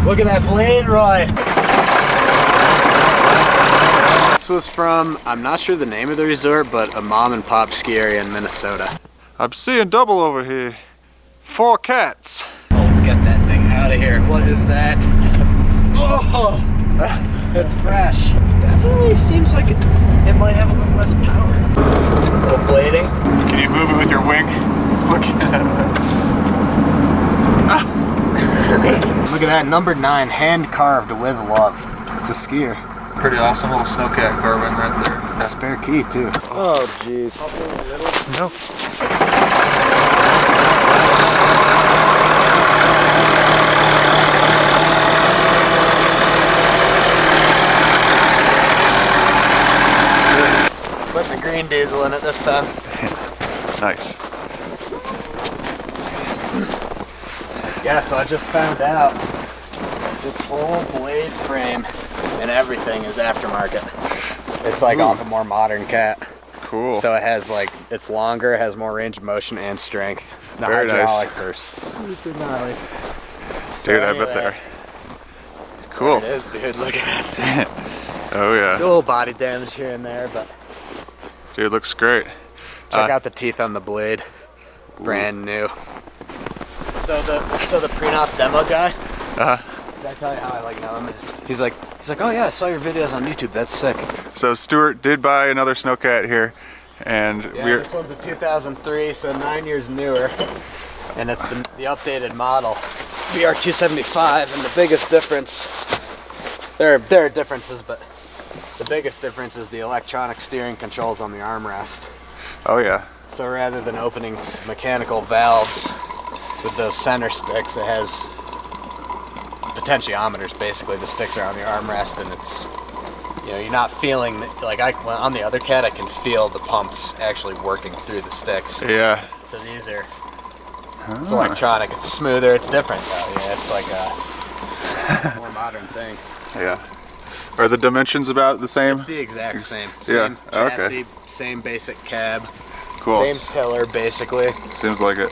Look at that blade, Roy. This was from, I'm not sure the name of the resort, but a mom and pop ski area in Minnesota. I'm seeing double over here. 4 cats. Oh, get that thing out of here. What is that? Oh, it's fresh. Definitely seems like it might have a little less power. A little blading. Can you move it with your wing? Look at that, number 9, hand carved with love. It's a skier. Pretty awesome little Snowcat carving right there. A spare key too. Oh jeez. Nope. Put the green diesel in it this time. Nice. Yeah, so I just found out this whole blade frame and everything is aftermarket. It's like off a more modern cat. Cool. So it has like, it's longer, it has more range of motion and strength. The Very hydraulics nice. are super gnarly. Dude, I bet they're cool. It is, dude, look at that. Oh yeah. A little body damage here and there, but Dude, looks great. check out the teeth on the blade. Brand new. So the pre-op demo guy, did I tell you how I like know him? He's like, oh yeah, I saw your videos on YouTube, that's sick. So Stuart did buy another Snowcat here, and Yeah, this one's a 2003, so 9 years newer, and it's the updated model, VR275, and the biggest difference, there are differences, but the biggest difference is the electronic steering controls on the armrest. oh yeah. So rather than opening mechanical valves with those center sticks, it has potentiometers. Basically, the sticks are on the armrest, and it's, you know, you're not feeling like on the other cat I can feel the pumps actually working through the sticks. Yeah. So these are it's electronic. It's smoother. It's different though. Yeah, it's like a more modern thing. Yeah. Are the dimensions about the same? It's the exact same. Yeah. Same chassis, Okay. same basic cab, Cool. same tiller basically. Seems like it.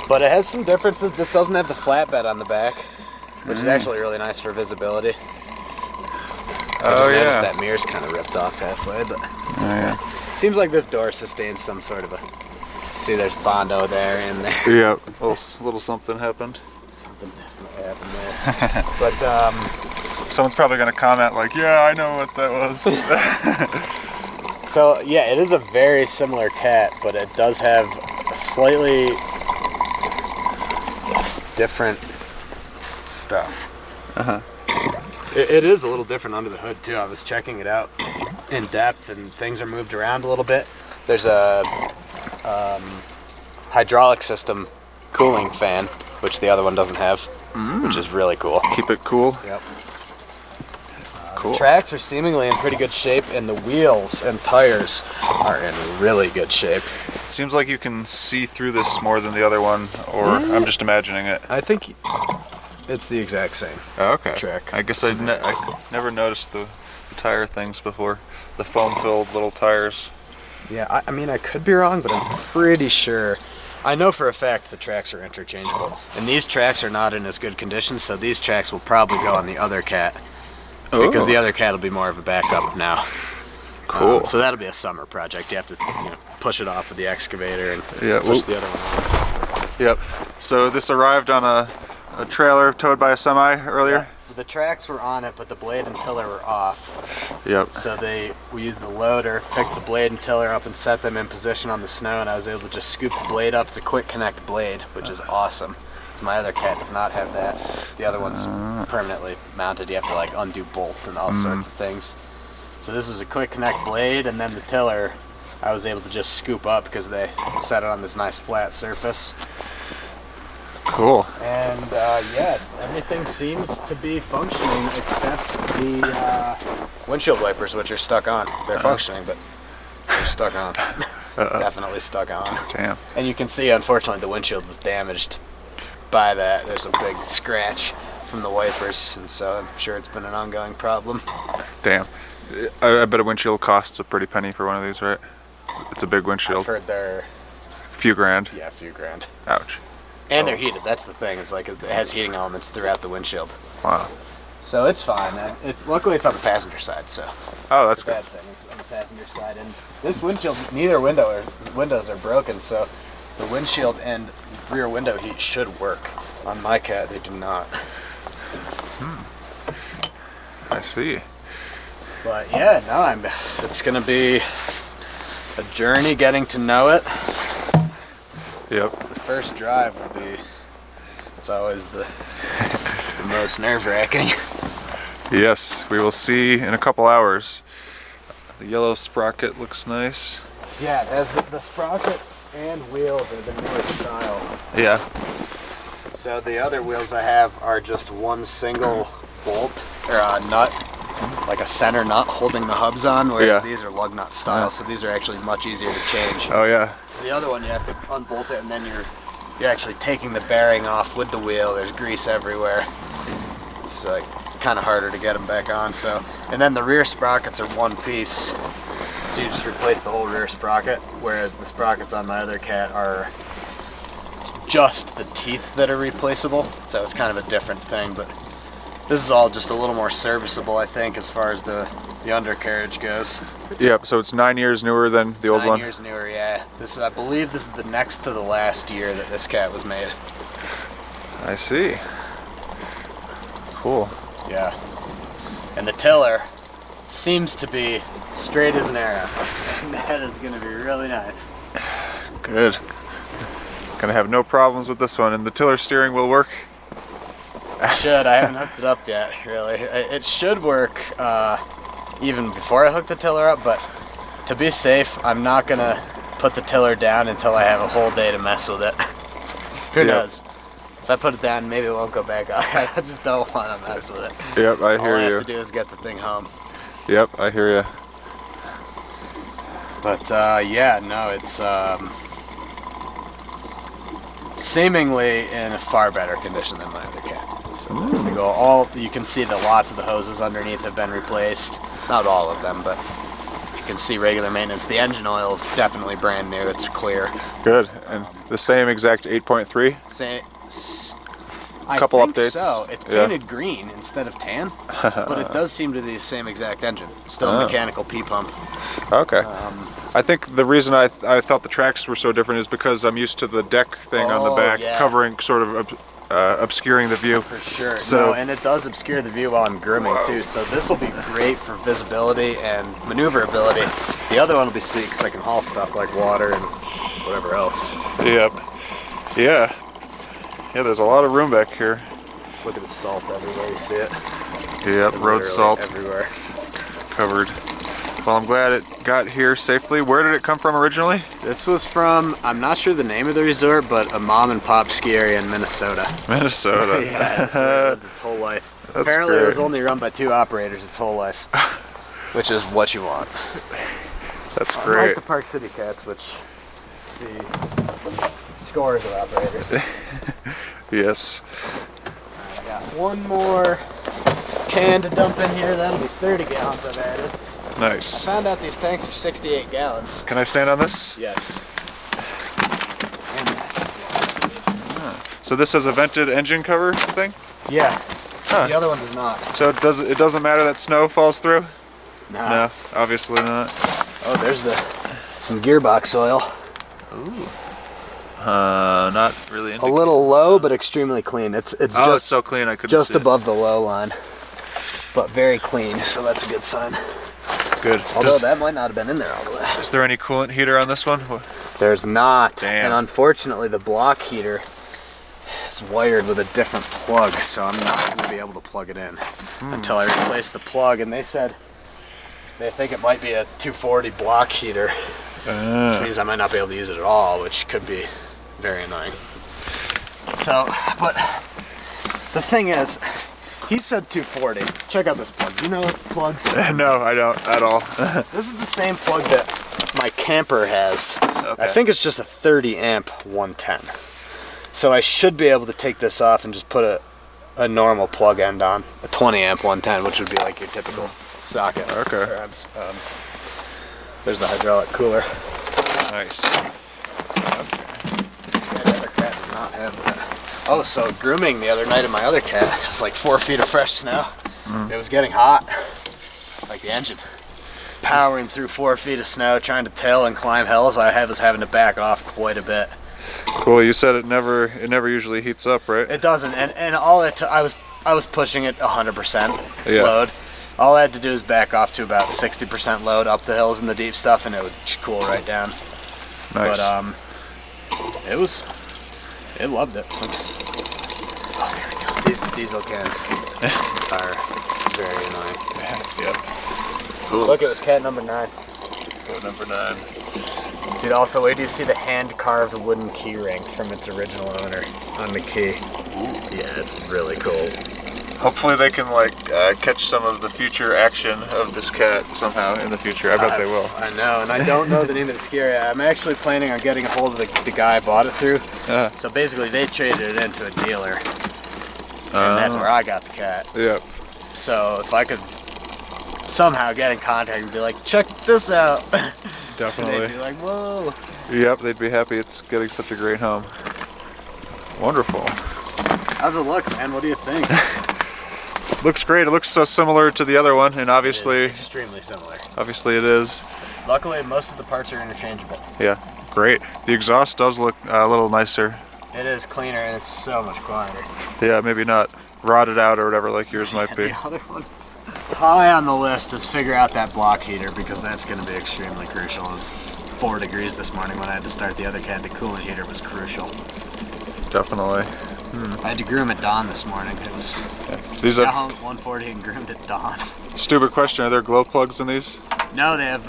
But it has some differences. This doesn't have the flatbed on the back, which is actually really nice for visibility. I just noticed that mirror's kind of ripped off halfway, but it's okay. Seems like this door sustains some sort of a... See, there's Bondo there and there. Yeah. Little something happened. Something definitely happened there. But, Someone's probably going to comment like, yeah, I know what that was. so, yeah, it is a very similar cat, but it does have a slightly different stuff. It is a little different under the hood too. I was checking it out in depth, and things are moved around a little bit. There's a hydraulic system cooling fan, which the other one doesn't have, which is really cool. Keep it cool. Yep. Cool. The tracks are seemingly in pretty good shape, and the wheels and tires are in really good shape. It seems like you can see through this more than the other one, or I'm just imagining it. I think it's the exact same. Oh, okay. Track. I guess I never noticed the tire things before. The foam-filled little tires. Yeah, I mean, I could be wrong, but I'm pretty sure. I know for a fact the tracks are interchangeable. And these tracks are not in as good condition, so these tracks will probably go on the other cat. Because the other cat will be more of a backup now. Cool. So that'll be a summer project. You have to push it off with the excavator and push the other one off. Yep. So this arrived on a trailer towed by a semi earlier? Yeah. The tracks were on it, but the blade and tiller were off. Yep. So we used the loader, picked the blade and tiller up and set them in position on the snow, and I was able to just scoop the blade up. It's a quick connect blade, which is awesome. So my other cat does not have that. The other one's permanently mounted. You have to like undo bolts and all sorts of things. So this is a quick connect blade, and then the tiller I was able to just scoop up because they set it on this nice flat surface. Cool. And yeah, everything seems to be functioning except the windshield wipers, which are stuck on. They're functioning, but they're stuck on. Definitely stuck on. Damn. And you can see, unfortunately, the windshield was damaged by that. There's a big scratch from the wipers, and so I'm sure it's been an ongoing problem. Damn. I bet a windshield costs a pretty penny for one of these, right? It's a big windshield. I've heard they're... A few grand. Yeah, a few grand. Ouch. And they're heated. That's the thing. It's like it has heating elements throughout the windshield. Wow. So it's fine. Luckily it's on the passenger side, so. Oh, that's The good. bad thing is on the passenger side, and this windshield, neither windows are broken, so the windshield and rear window heat should work. On my Cat, they do not. I see. But yeah, no, it's gonna be a journey getting to know it. Yep. The first drive will be. It's always the most nerve-wracking. Yes, we will see in a couple hours. The yellow sprocket looks nice. Yeah, it has the sprockets and wheels are the newer style. Yeah. So the other wheels I have are just one single bolt or a nut, like a center nut holding the hubs on, whereas these are lug nut style, so these are actually much easier to change. Oh yeah. So the other one you have to unbolt it and then you're actually taking the bearing off with the wheel. There's grease everywhere. It's like kind of harder to get them back on. So, and then the rear sprockets are one piece, so you just replace the whole rear sprocket, whereas the sprockets on my other Cat are just the teeth that are replaceable, so it's kind of a different thing. But this is all just a little more serviceable, I think, as far as the undercarriage goes. Yep. So it's 9 years newer than the old 9 one. years newer, yeah. I believe this is the next to the last year that this Cat was made. I see. Cool. Yeah. And the tiller seems to be straight as an arrow. And that is going to be really nice. Good. Gonna have no problems with this one, and the tiller steering will work. Should. I haven't hooked it up yet, really. It should work even before I hook the tiller up, but to be safe, I'm not going to put the tiller down until I have a whole day to mess with it. Who knows? If I put it down, maybe it won't go back up. I just don't want to mess with it. Yep, I hear you. All I have to do is get the thing home. Yep, I hear you. But yeah, no, it's seemingly in a far better condition than my other Cat. So that's the goal. You can see that lots of the hoses underneath have been replaced. Not all of them, but you can see regular maintenance. The engine oil is definitely brand new. It's clear. Good. And the same exact 8.3? Same. Couple I think updates. So it's painted green instead of tan, but it does seem to be the same exact engine. Still a mechanical P pump. Okay. I think the reason I thought the tracks were so different is because I'm used to the deck thing on the back covering, sort of obscuring the view. For sure. So, no, and it does obscure the view while I'm grooming too. So this will be great for visibility and maneuverability. The other one will be sweet because I can haul stuff like water and whatever else. Yep. Yeah. Yeah, there's a lot of room back here. Just look at the salt everywhere. You see it? Yep, road Literally salt everywhere. covered. Well, I'm glad it got here safely. Where did it come from originally? This was from, I'm not sure the name of the resort, but a mom and pop ski area in Minnesota. Minnesota. Yeah, that's where it lived its whole life. That's Apparently great. it was only run by 2 operators its whole life, which is what you want. That's Unlike great. the Park City Cats, which see scores of operators. Yes. I got one more can to dump in here. That'll be 30 gallons I've added. Nice. Found out these tanks are 68 gallons. Can I stand on this? Yes. So this is a vented engine cover thing? Yeah. Huh. The other one does not. So it doesn't matter that snow falls through? Nah. No, obviously not. Oh, there's some gearbox oil. Ooh. Not really A little low, but extremely clean. It's it's just so clean I couldn't just see it. above the low line, but very clean. So that's a good sign. Good. Although that might not have been in there all the way. Is there any coolant heater on this one? There's not. Damn. And unfortunately, the block heater is wired with a different plug, so I'm not going to be able to plug it in until I replace the plug. And they said they think it might be a 240 block heater, which means I might not be able to use it at all, which could be very annoying. So, but the thing is, he said 240. Check out this plug. Do you know plugs? No, I don't at all. This is the same plug that my camper has. Okay. I think it's just a 30 amp 110. So I should be able to take this off and just put a normal plug end on, a 20 amp 110, which would be like your typical socket. Okay. There's the hydraulic cooler. Nice. Yeah, the other Cat does not have that. Oh, so grooming the other night of my other cat, it was like 4 feet of fresh snow. It was getting hot, like the engine. Powering through 4 feet of snow, trying to tail and climb hills, I was having to back off quite a bit. Cool. You said it never usually heats up, right? It doesn't, and all it I was pushing it 100% Yeah. load. All I had to do is back off to about 60% load up the hills and the deep stuff, and it would cool right down. Nice. But it loved it. Oh, there we go. These diesel cans are very annoying. Yep. Cool. Look, it was cat number 9. Cat number 9. Dude, also, wait till you see the hand-carved wooden key ring from its original owner on the key. Yeah, it's really cool. Hopefully they can catch some of the future action of this cat somehow in the future. I bet they will. I know, and I don't know the name of the ski area. I'm actually planning on getting a hold of the guy I bought it through. So basically they traded it into a dealer, and that's where I got the cat. Yep. So if I could somehow get in contact and be like, check this out. Definitely. They'd be like, whoa. Yep, they'd be happy it's getting such a great home. Wonderful. How's it look, man? What do you think? Looks great. It looks so similar to the other one, and obviously, extremely similar. Obviously it is. Luckily, most of the parts are interchangeable. Yeah, great. The exhaust does look a little nicer. It is cleaner and it's so much quieter. Yeah, maybe not rotted out or whatever like yours might be. The other one's high on the list is figure out that block heater, because that's going to be extremely crucial. It was 4 degrees this morning when I had to start the other cat. The coolant heater was crucial. Definitely. I had to groom at dawn this morning. It was These got are home at 1:40 and groomed at dawn. stupid question. Are there glow plugs in these? No, they have.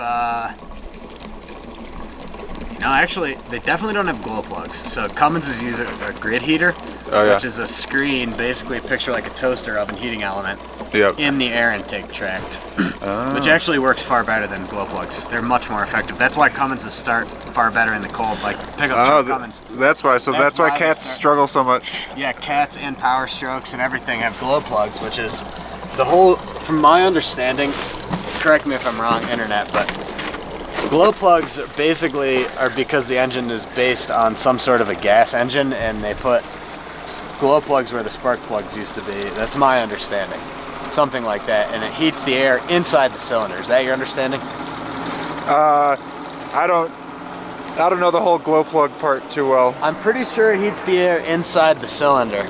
No, actually, they definitely don't have glow plugs. So Cummins is using a grid heater, which is a screen, basically picture like a toaster oven heating element in the air intake tract, which actually works far better than glow plugs. They're much more effective. That's why Cummins start far better in the cold, like pickup truck Cummins. That's why. So that's why cats struggle so much. Yeah, cats and Power Strokes and everything have glow plugs, which is the whole, from my understanding, correct me if I'm wrong, internet, but glow plugs basically are because the engine is based on some sort of a gas engine, and they put glow plugs where the spark plugs used to be. That's my understanding. Something like that, and it heats the air inside the cylinder. Is that your understanding? I don't know the whole glow plug part too well. I'm pretty sure it heats the air inside the cylinder,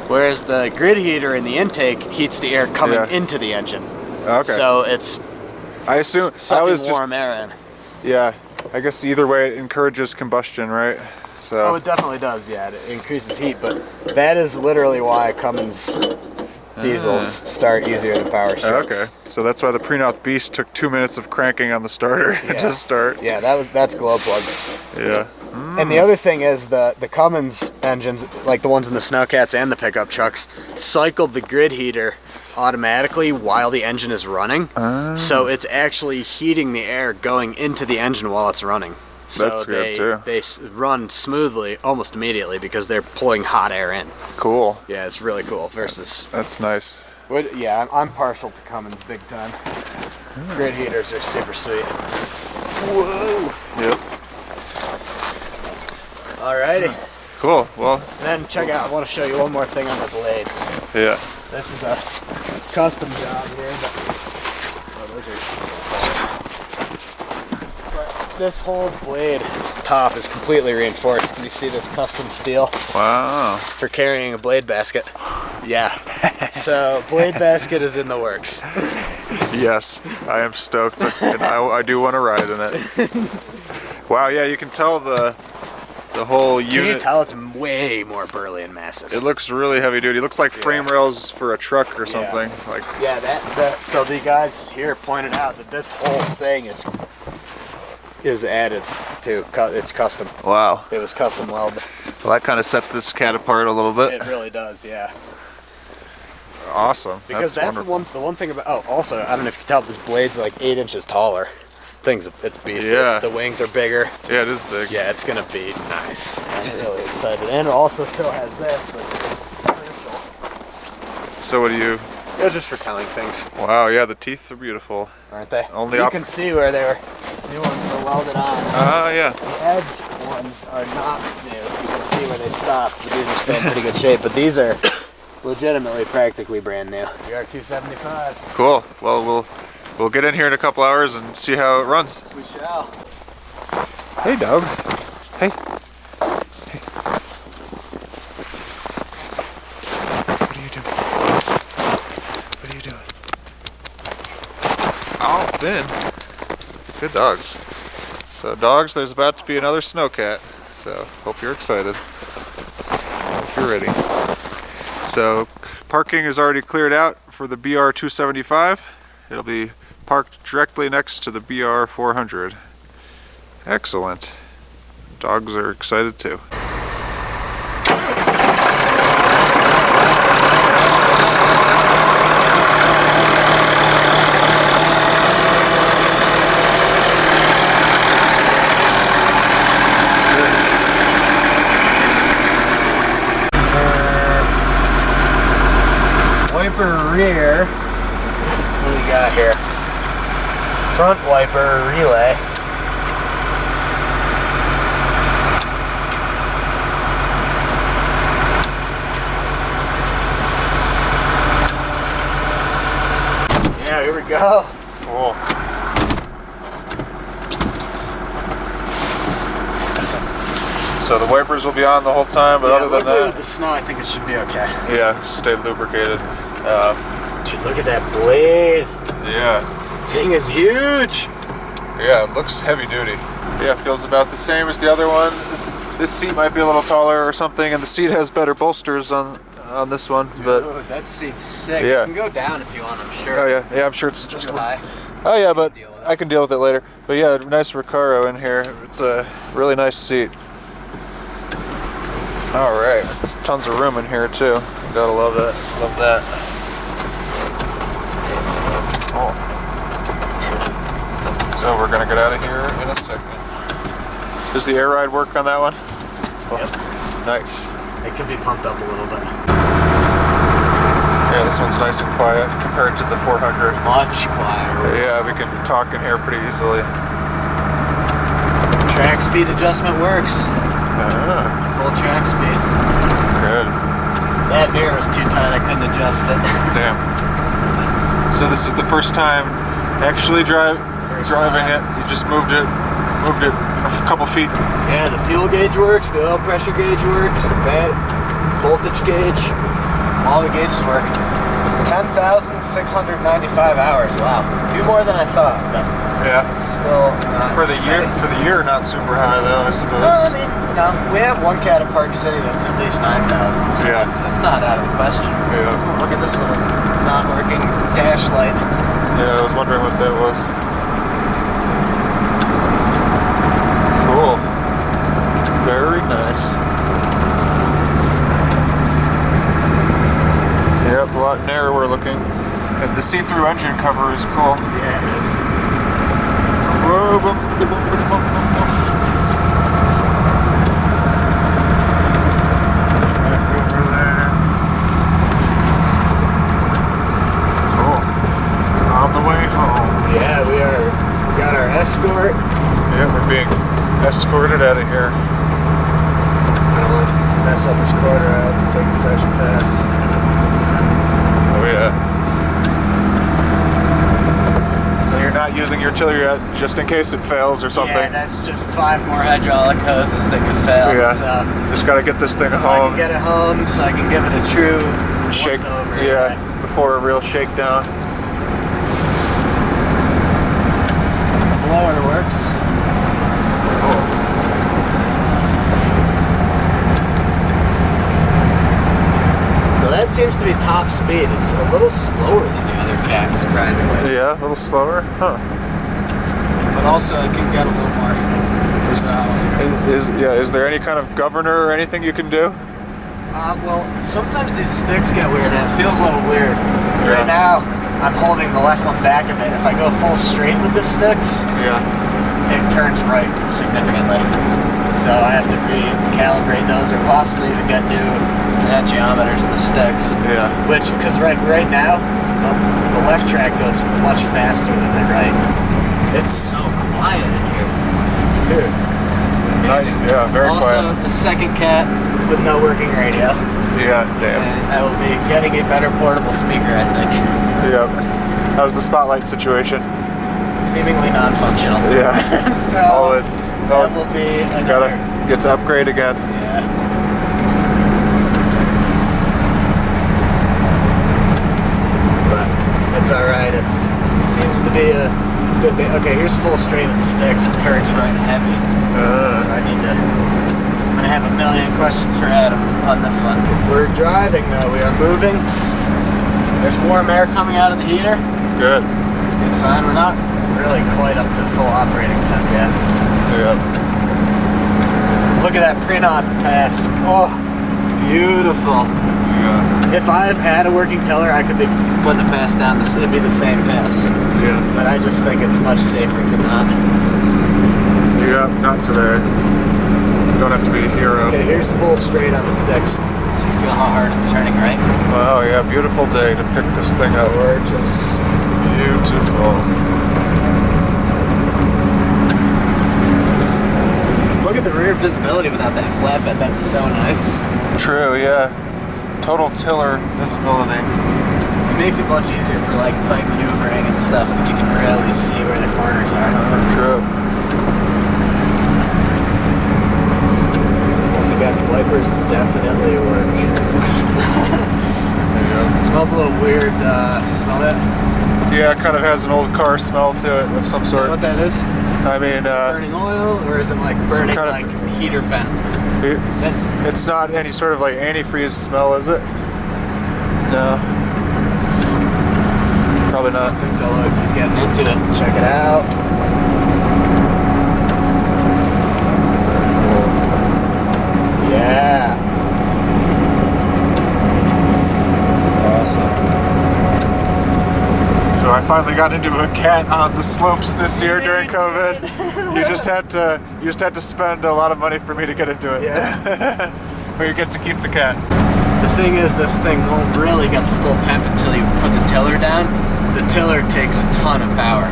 whereas the grid heater in the intake heats the air coming into the engine. Okay. So it's sucking warm air in. Yeah, I guess either way it encourages combustion, right? So. Oh, it definitely does, yeah. It increases heat, but that is literally why Cummins diesels start easier than Power Strokes. Okay, so that's why the Prenoth Beast took 2 minutes of cranking on the starter to start. Yeah, that's glow plugs. Yeah. And the other thing is the Cummins engines, like the ones in the Snowcats and the pickup trucks, cycle the grid heater automatically while the engine is running. So it's actually heating the air going into the engine while it's running. So that's good too. They run smoothly almost immediately because they're pulling hot air in. Cool. Yeah, it's really cool. Versus that's nice. Yeah, I'm partial to Cummins big time. Grid heaters are super sweet. Whoa. Yep. Alrighty. Cool. Well. And then check out. I want to show you one more thing on the blade. Yeah. This is a custom job here, but this whole blade top is completely reinforced. Can you see this custom steel? Wow. For carrying a blade basket. Yeah. So blade basket is in the works. Yes, I am stoked, and I do want to ride in it. Wow. Yeah, you can tell the whole unit. Can you tell it's way more burly and massive? It looks really heavy duty. It looks like frame rails for a truck or something. Like. Yeah, that. So the guys here pointed out that this whole thing is added to. It's custom. Wow. It was custom welded. Well, that kind of sets this cat apart a little bit. It really does, yeah. Awesome. Because that's the one thing about. Oh, also, I don't know if you can tell, this blade's like 8 inches taller. It's beastly. Yeah. The wings are bigger. Yeah, it is big. Yeah, it's gonna be nice. I'm really excited. And it also still has this, which is crucial. So what do you? It's just for telling things. Wow, yeah, the teeth are beautiful. Aren't they? Only you can see where new ones were welded on. Yeah. The edge ones are not new. You can see where they stopped, but these are still in pretty good shape. But these are legitimately practically brand new. BR275. Cool. Well, we'll get in here in a couple hours and see how it runs. We shall. Hey, dog. Hey. Hey. What are you doing? What are you doing? Oh, Finn. Good dogs. So, dogs, there's about to be another Snowcat. So, hope you're excited. Hope you're ready. So, parking is already cleared out for the BR275. It'll be parked directly next to the BR400. Excellent. Dogs are excited too. Wiper rear. What do we got here? Front wiper relay. Yeah, here we go. Cool. So the wipers will be on the whole time, but other than that, with the snow, I think it should be okay. yeah, stay lubricated. Dude, look at that blade. Yeah. Thing is huge. Yeah, it looks heavy duty. Yeah, feels about the same as the other one. This seat might be a little taller or something, and the seat has better bolsters on this one. But dude, that seat's sick. Yeah. You can go down if you want, I'm sure. oh yeah, I'm sure it's Too adjustable. high. Oh yeah, but I can deal with it later. But yeah, nice Recaro in here. It's a really nice seat. All right, there's tons of room in here too. Gotta love that. Love that. Cool. So we're gonna get out of here in a second. Does the air ride work on that one? Yep. Nice. It could be pumped up a little bit. Yeah, this one's nice and quiet compared to the 400. Much quieter. Yeah, we can talk in here pretty easily. Track speed adjustment works. Full track speed. Good. That mirror was too tight, I couldn't adjust it. Damn. So this is the first time actually driving it. You just moved it a couple feet. Yeah, the fuel gauge works, the oil pressure gauge works, the voltage gauge, all the gauges work. 10,695 hours. Wow, a few more than I thought, but yeah, still not for the year. For the year, not super high though, I suppose. No, I mean, no. We have one cat at Park City that's at least 9,000. So yeah, it's not out of the question. Yeah. Oh, look at this little non-working dash light. Yeah, I was wondering what that was. Cool. Very nice. Yep, a lot narrower looking. And the see-through engine cover is cool. Yeah, it is. Whoa, cool. On the way home. Yeah, we got our escort. Yeah, we're being escorted out of here. I don't want to mess up this quarter out and take a fresh pass. Oh yeah. So you're not using your chiller yet, just in case it fails or something. Yeah, that's just 5 more hydraulic hoses that could fail. Yeah. So Just gotta get this thing if I home. can get it home, so I can give it a true Shake. once over. Yeah, before a real shakedown. Blower works. So that seems to be top speed. It's a little slower than the other cat, surprisingly. Yeah, a little slower, huh? But also it can get a little more. Is there any kind of governor or anything you can do? Well, sometimes these sticks get weird and it feels a little weird. Yeah. Right now, I'm holding the left one back a bit. If I go full straight with the sticks, Yeah. it turns right significantly. So I have to recalibrate those or possibly even get new potentiometers in the sticks. Yeah. Because right now, the left track goes much faster than the right. It's so quiet in here. Dude, amazing. Yeah, very also, quiet. Also, the second cat with no working radio. Yeah, damn. And I will be getting a better portable speaker, I think. Yep. How's the spotlight situation? Seemingly non-functional. Yeah. So always. That will be another. Gotta get to upgrade again. Yeah. But it's all right. It seems to be a good bit. Okay, here's full straight of the sticks. The turret's right heavy. So I need to. I'm gonna have a million questions for Adam on this one. We're driving though. We are moving. There's warm air coming out of the heater. Good. It's a good sign. We're not really quite up to full operating temp yet. Yep. Look at that Prinoth pass. Oh, beautiful. Yeah. If I had a working tiller, I could be putting a pass down. It'd be the same pass. Yeah. But I just think it's much safer to not. Yeah, not today. You don't have to be a hero. Okay, here's full straight on the sticks. So you feel how hard it's turning, right? Wow, yeah, beautiful day to pick this thing up. Gorgeous. Beautiful. Look at the rear visibility without that flatbed. That's so nice. True, yeah. Total tiller visibility. It makes it much easier for like tight maneuvering and stuff because you can really see where the corners are. True. Once again, the wipers definitely work. It smells a little weird. Smell that? Yeah, it kind of has an old car smell to it of some Is that sort. what that is? I mean, Burning oil, or is it like burning kind of- like heater vent? it's not any sort of like antifreeze smell, is it? No. Probably not. I think so. Look, he's getting into it. Check it out. Yeah. Awesome. So I finally got into a cat on the slopes this year during COVID. You just had to spend a lot of money for me to get into it. Yeah. But you get to keep the cat. The thing is, this thing won't really get the full temp until you put the tiller down. The tiller takes a ton of power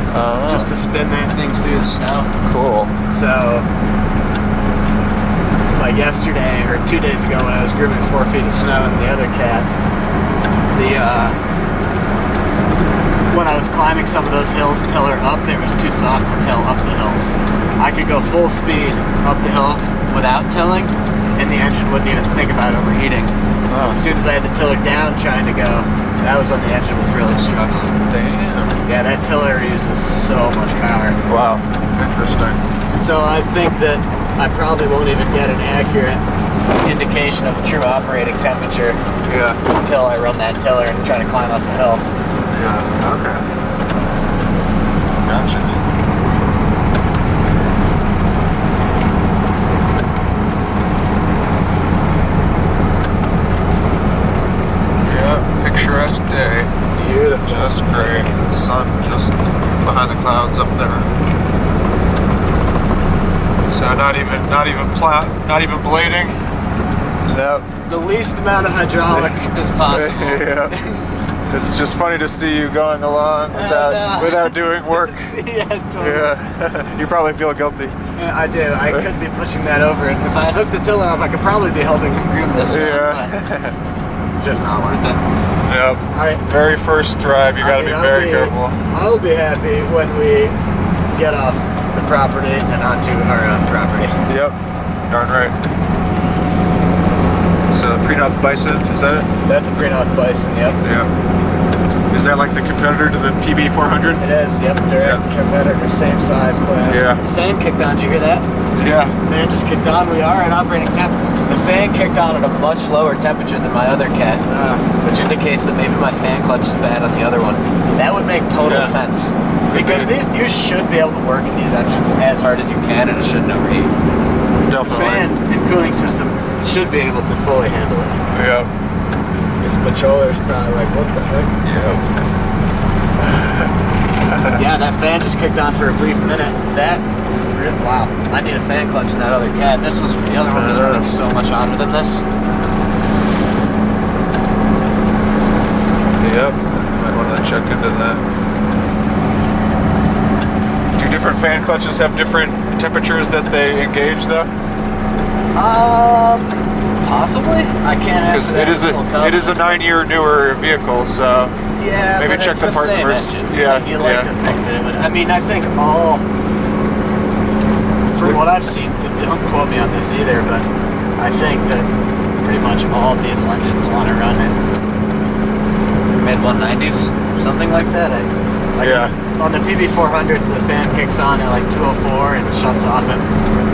just to spin that thing through the snow. Cool. So, like yesterday or 2 days ago when I was grooming 4 feet of snow and the other cat, when I was climbing some of those hills, tiller up, it was too soft to till up the hills. I could go full speed up the hills without tilling, and the engine wouldn't even think about overheating. As soon as I had the tiller down trying to go, that was when the engine was really struggling. Damn. Yeah, that tiller uses so much power. Wow. Interesting. So I think that I probably won't even get an accurate indication of true operating temperature until I run that tiller and try to climb up the hill. Yeah. Okay. Gotcha. Picturesque day. Beautiful. Just great. Sun just behind the clouds up there. So not even blading. Nope. The least amount of hydraulic as possible. Yeah. It's just funny to see you going along without doing work. Yeah, totally. Yeah. You probably feel guilty. Yeah, I do. I could be pushing that over, and if I had hooked the tiller up, I could probably be helping him groom this one. Yeah. Just not worth it. Yep. Very first drive, you gotta be very careful. I'll be happy when we get off the property and onto our own property. Yep. Darn right. So Prinoth Bison, is that it? That's a Prinoth Bison, yep. Yeah. Is that like the competitor to the PB400? It is, yep. Direct competitor, same size class. Yeah. The fan kicked on, did you hear that? Yeah. The fan just kicked on. We are at operating temp. The fan kicked on at a much lower temperature than my other cat, which indicates that maybe my fan clutch is bad on the other one. That would make total sense. Because you should be able to work these engines as hard as you can and it shouldn't overheat. Definitely. The fan and cooling system should be able to fully handle it. Yep. This controller's probably like, what the heck? Yep. Yeah, that fan just kicked on for a brief minute. Wow, I need a fan clutch in that other cat. The other one was running so much hotter than this. Yep. Might want to check into that. Do different fan clutches have different temperatures that they engage though? Possibly. I can't Because answer that with full it is a confidence. 9-year newer vehicle, so Yeah, maybe but check it's the part same numbers. engine. Yeah, Like, you like yeah. to think that it would. I mean, I think from what I've seen, don't quote me on this either, but I think that pretty much all diesel engines want to run in mid 190s, something like that. Yeah. On the PB400s, the fan kicks on at like 204 and shuts off at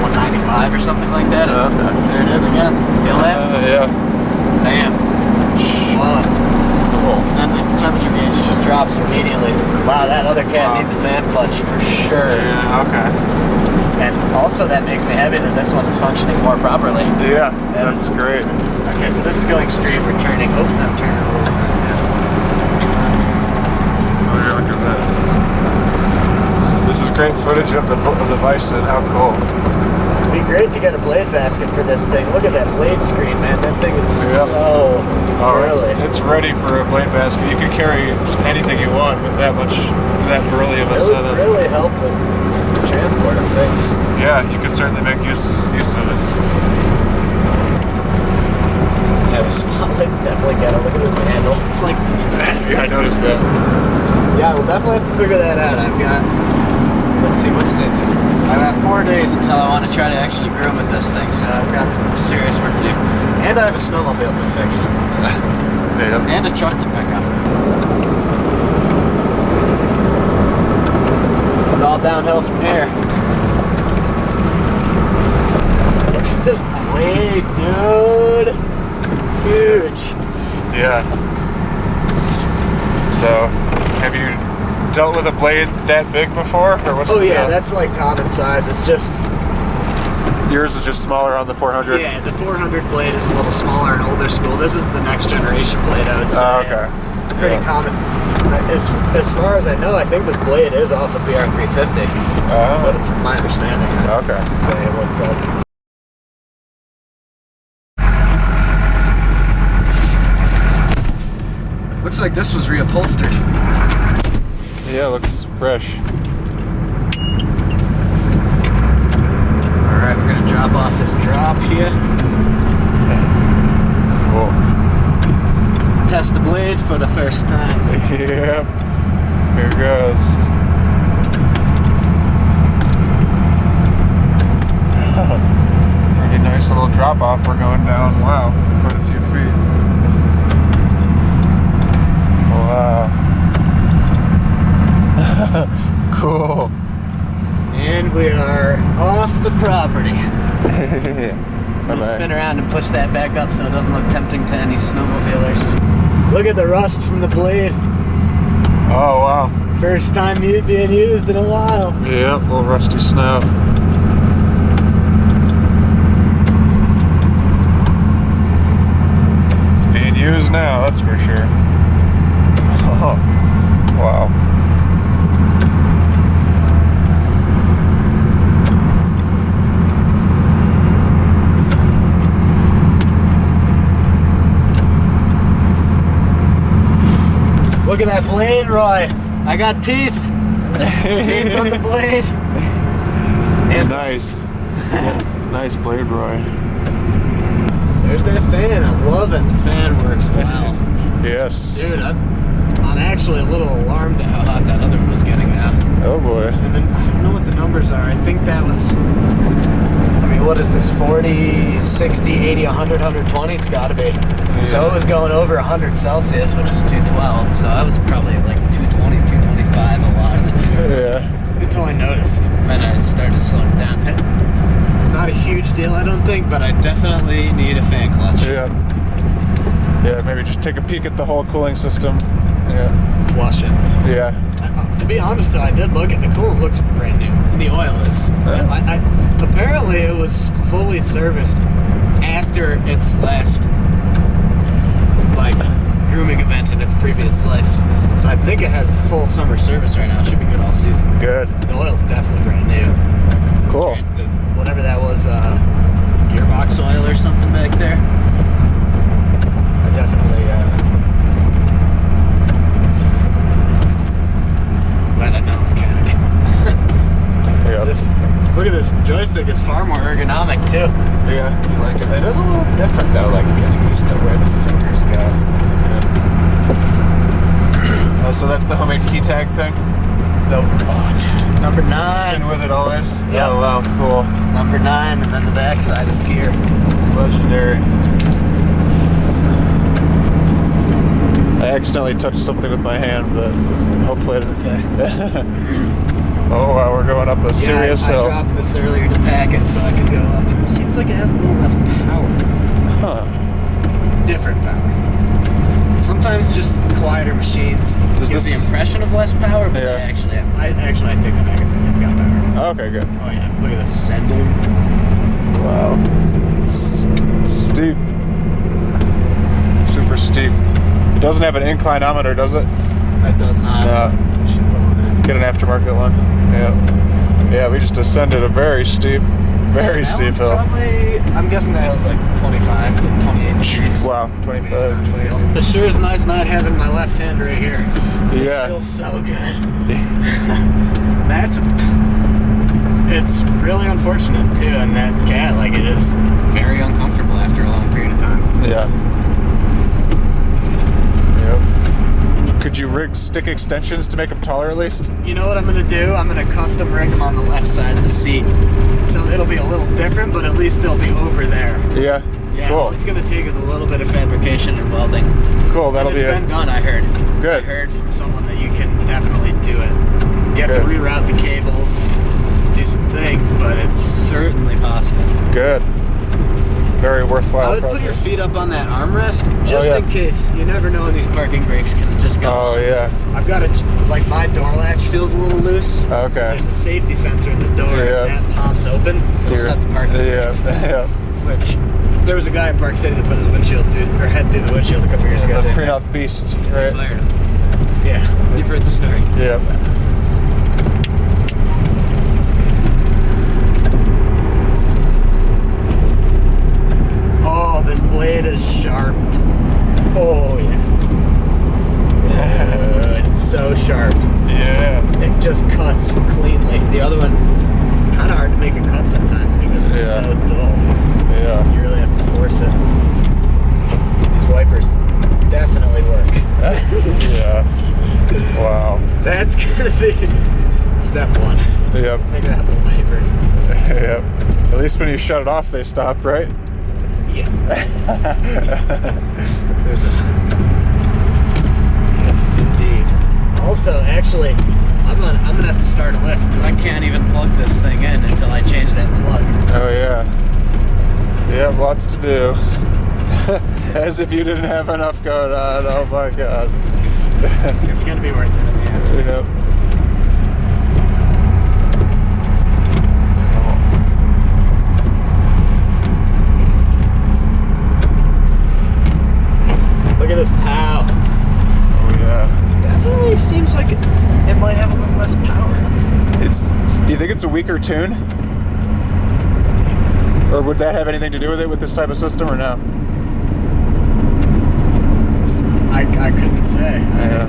195 or something like that. And there it is again. Feel that? Yeah. Bam. Blowing. Cool. And the temperature gauge just drops immediately. Wow, that other cat needs a fan clutch for sure. Yeah, okay. And also that makes me happy that this one is functioning more properly. Yeah, that's great. Okay, so this is going straight, we're turning. Oh, I'm turning a little bit. Oh, yeah, look at that. This is great footage of the Bison. How cool. It'd be great to get a blade basket for this thing. Look at that blade screen, man. That thing is Yep. so burly. It's ready for a blade basket. You can carry just anything you want with that burly of a It setup. would really help with transport of things. Yeah, you could certainly make use of it. Yeah, the spotlight's definitely got it. Look at this handle. It's like... Yeah, I noticed that. Yeah, we'll definitely have to figure that out. I've got... Let's see, what's today? I have 4 days until I want to try to actually groom with this thing, so I've got some serious work to do. And I have a snowmobile to fix. Yeah. And a truck to pick up. It's all downhill from here. Look at this blade, dude. Huge. Yeah. So, have you dealt with a blade that big before, or what's Oh the yeah, deal? that's like common size. It's just... Yours is just smaller on the 400? Yeah, the 400 blade is a little smaller and older school. This is the next generation blade, I would say. Oh, okay. Pretty Yeah. common. As far as I know, I think this blade is off of BR350. Oh. From my understanding. Okay. Say what's up. Looks like this was reupholstered. Yeah, looks fresh. Alright, we're gonna drop off this drop here. Cool. Test the blade for the first time. Yep. Here goes. Pretty nice little drop off. We're going down, wow, quite a few feet. Wow. Cool. And we are off the property. I'm gonna Bye-bye. spin around and push that back up so it doesn't look tempting to any snowmobilers. Look at the rust from the blade. Oh, wow. First time being used in a while. Yep, little rusty snout. It's being used now, that's for sure. Oh, wow. Look at that blade, Roy. I got teeth. Teeth on the blade. And Nice. Nice blade, Roy. there's that fan. I love it. The fan works well. Yes. Dude, I'm actually a little alarmed at how hot that other one was getting now. Oh boy. And then, I don't know what the numbers are. I think that was, I mean, what is this, 40, 60, 80, 100, 120? It's gotta be. So it was going over 100 Celsius, which is 212. So I was probably like 220, 225 a lot of the day. Yeah. Until I noticed. Then I started slowing down. Not a huge deal, I don't think, but I definitely need a fan clutch. Yeah. Yeah, maybe just take a peek at the whole cooling system. Yeah. Flush it. Yeah. To be honest, though, I did look at the coolant. Looks brand new. And the oil is. Apparently, it was fully serviced after its last grooming event in its previous life. So I think it has a full summer service right now. It should be good all season. Good. The oil's definitely brand new. Cool. Whatever that was, gearbox oil or something back there. I definitely. Glad I know a mechanic. Yeah. Look at this joystick is far more ergonomic too. Yeah, you like it? It is a little different though, like getting used to where the fingers go. Yeah. Oh, so that's the homemade key tag thing? Oh, dude. Number 9. Spin with it always? Yep. Oh, wow, cool. Number 9, and then the back side is skier. Legendary. I accidentally touched something with my hand, but hopefully I didn't. Okay. Oh wow, we're going up a serious hill. I dropped this earlier to pack it so I could go up. It seems like it has a little less power. Huh. Different power. Sometimes just quieter machines give the impression of less power, but Yeah. they actually have. I take that back. It's got power. Okay, good. Oh yeah, look at this sender. Wow. Steep. Super steep. It doesn't have an inclinometer, does it? That does not. No. Get an aftermarket one. Yeah. Yeah, we just descended a very steep hill. Probably, I'm guessing that hill's like 25 to 28 degrees. Wow, 25, 28. It sure is nice not having my left hand right here. This Yeah. feels so good. It's really unfortunate too, and that cat, like, it is very uncomfortable after a long period of time. Yeah. Yep. Could you rig stick extensions to make them taller at least? You know what I'm gonna do? I'm gonna custom rig them on the left side of the seat. So it'll be a little different, but at least they'll be over there. Yeah. Yeah, Cool. all it's gonna take is a little bit of fabrication and welding. Cool. That'll And be it's been done, I heard. Good. I heard from someone that you can definitely do it. You have Good. to reroute the cables, do some things, but it's certainly possible. good. Very worthwhile. I would project. put your feet up on that armrest just yeah. in case. You never know when these parking brakes can just go. Oh yeah. I've got like my door latch feels a little loose. Okay. There's a safety sensor in the door. Yeah. If that pops open, it'll set the parking brake. Yeah. Yeah. Which there was a guy in Park City that put his windshield through, or head through the windshield a couple years ago. The Prenoth Beast, right? Fired him. Yeah, you've heard the story. Yeah. Oh, this blade is sharp. Oh yeah. It's so sharp. Yeah. It just cuts cleanly. The other one is kind of hard to make a cut sometimes because it's Yeah. so dull. Yeah. You really have to force it. These wipers definitely work. Yeah. Wow. That's gonna be step 1. Yep. Figure out the wipers. Yep. At least when you shut it off, they stop, right? Yeah. There's a... Yes, indeed. Also, actually, I'm gonna have to start a list because I can't even plug this thing in until I change that plug. Oh yeah. Yeah, lots to do. As if you didn't have enough going on. Oh my god. It's gonna be worth it in the end. Yep. Look at this POW. Oh yeah. Definitely seems like it might have a little less power. Do you think it's a weaker tune? Or would that have anything to do with it with this type of system or no? I couldn't say. Yeah.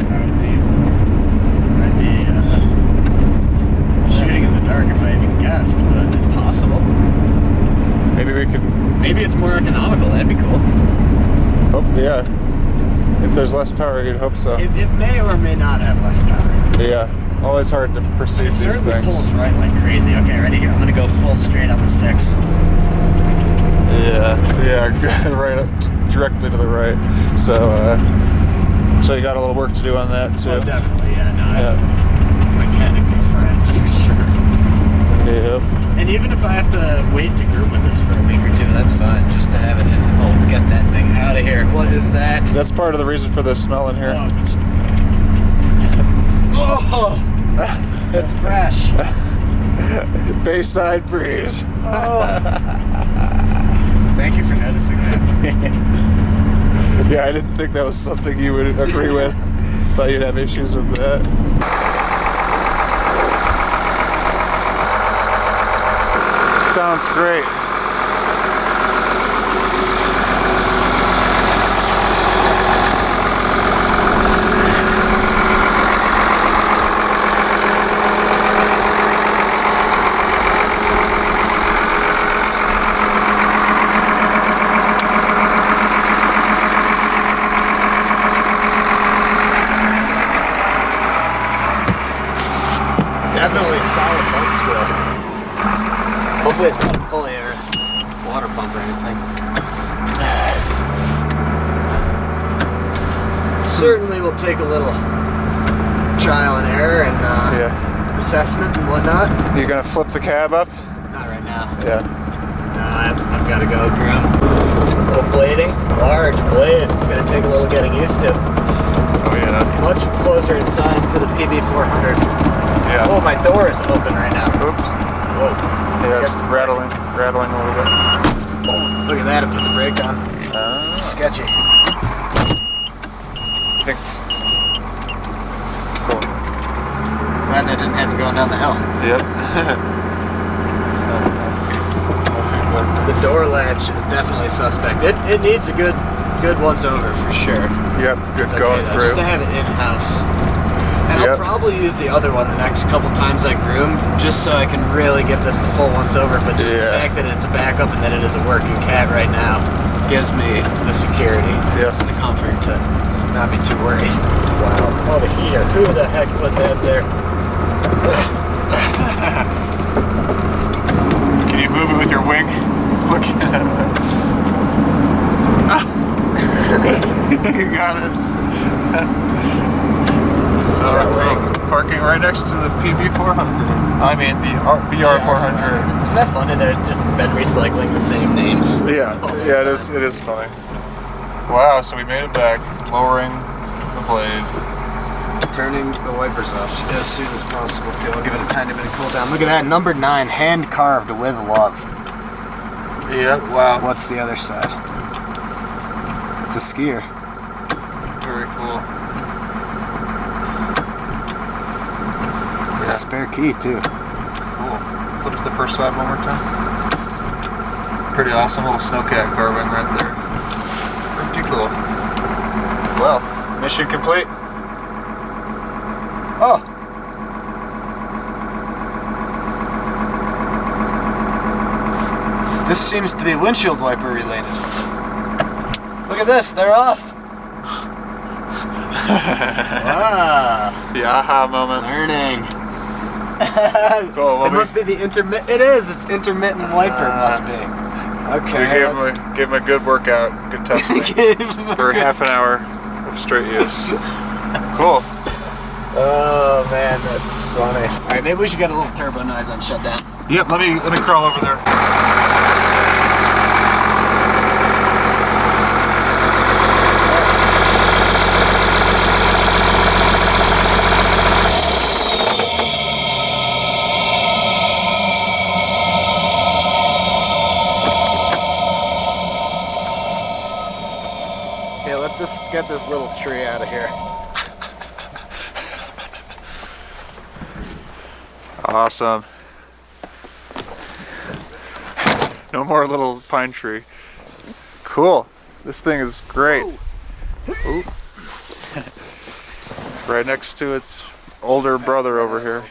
I'd be shooting in the dark if I even guessed, but it's possible. Maybe we can. Maybe it's more economical. That'd be cool. Oh yeah. If there's less power, you'd hope so. It may or may not have less power. Yeah. Always hard to perceive It these certainly things. pulls right like crazy. Okay, ready here. I'm gonna go full straight on the sticks. Yeah. Yeah. Right up, directly to the right. So you got a little work to do on that too. Oh, definitely. Yeah. No. Yeah. Mechanical friend for sure. Yep. And even if I have to wait to group with this for a week or two, that's fine. Just to have it in home, get that thing out of here. What is that? That's part of the reason for the smell in here. Oh, it's fresh. Bayside breeze. Oh. Thank you for noticing that. Yeah, I didn't think that was something you would agree with. Thought you'd have issues with that. Sounds great. a solid boat screw. Hopefully it's not a pulley or water pump or anything. Certainly will take a little trial and error and assessment and whatnot. You gonna flip the cab up? Not right now. Yeah. No, I've got to go groom. A little blading, large blade. It's gonna take a little getting used to. Oh yeah. Much closer in size to the PB400. Yeah. Oh, my door is open right now. Oops. Whoa. Yeah, it's rattling a little bit. Oh, look at that! I put the brake on. Sketchy. Think. Cool. Glad that didn't have me going down the hill. Yep. The door latch is definitely suspect. It needs a good once over for sure. Yep. Good It's going okay, though, through. just to have it in house. And I'll probably use the other one the next couple times I groom, just so I can really give this the full once over. But just the fact that it's a backup and that it is a working cat right now gives me the security, Yes. the comfort to not be too worried. Wow. Oh, the heater. Who the heck put that there? Can you move it with your wing? Look at it. You got it. Parking right next to the PB400. I mean the BR400. Isn't that funny? They've just been recycling the same names. Yeah, yeah, it is. It is funny. Wow, so we made it back, lowering the blade. Turning the wipers off as soon as possible too. I'll give it a tiny bit of cool down. Look at that, number 9, hand carved with love. Yeah, wow. What's the other side? It's a skier. Very cool. A spare key too. Cool. Flip to the first side one more time. Pretty awesome little Snowcat carving right there. Pretty cool. Well, mission complete. Oh! This seems to be windshield wiper related. Look at this, they're off. Wow. The aha moment. Learning. Cool. Well, it must be the intermittent. It is. It's intermittent wiper. It must be. Okay. Give him a good workout, good testing for half an hour of straight use. Cool. Oh man, that's funny. All right, maybe we should get a little turbo noise on shutdown. Yep. Let me crawl over there. Okay, let's get this little tree out of here. Awesome. No more little pine tree. Cool. This thing is great. Ooh. Right next to its older brother over here.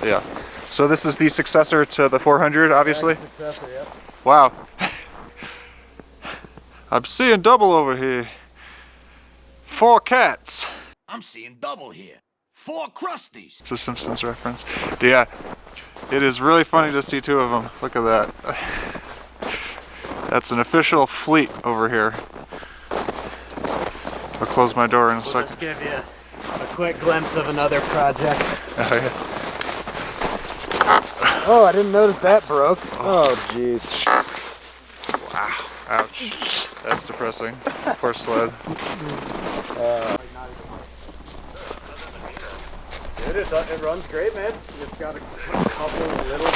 Yeah. So this is the successor to the 400, obviously? Successor, yep. Wow. I'm seeing double over here. 4 cats. I'm seeing double here. 4 crusties. It's a Simpsons reference. Yeah, it is really funny to see 2 of them. Look at that. That's an official fleet over here. I'll close my door in a We'll second. just give you a quick glimpse of another project. Oh, yeah. Oh, I didn't notice that broke. Oh, jeez. Wow. Ouch. That's depressing. Poor sled. Dude, it runs great, man. It's got a couple little